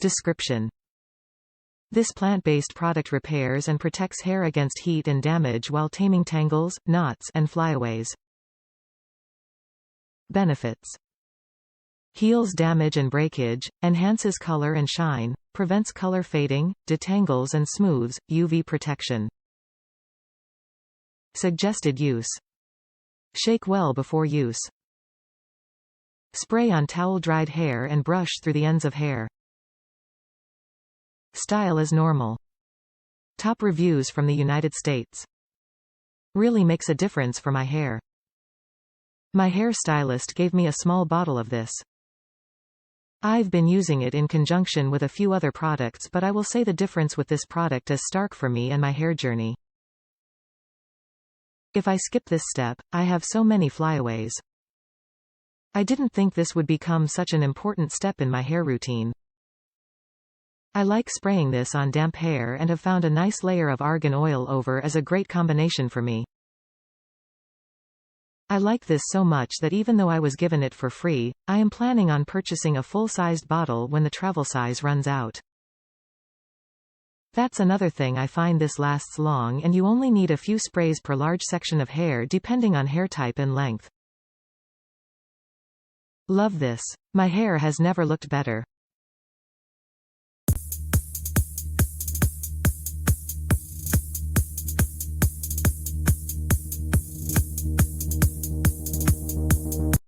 Description. This plant-based product repairs and protects hair against heat and damage while taming tangles, knots, and flyaways. Benefits. Heals damage and breakage, enhances color and shine, prevents color fading, detangles and smooths, UV protection. Suggested use. Shake well before use. Spray on towel-dried hair and brush through the ends of hair. Style is normal. Top reviews from the United States. Really makes a difference for my hair. My hair stylist gave me a small bottle of this. I've been using it in conjunction with a few other products, but I will say the difference with this product is stark for me and my hair journey. If I skip this step, I have so many flyaways. I didn't think this would become such an important step in my hair routine. I like spraying this on damp hair and have found a nice layer of argan oil over as a great combination for me. I like this so much that even though I was given it for free, I am planning on purchasing a full-sized bottle when the travel size runs out. That's another thing, I find this lasts long and you only need a few sprays per large section of hair depending on hair type and length. Love this. My hair has never looked better.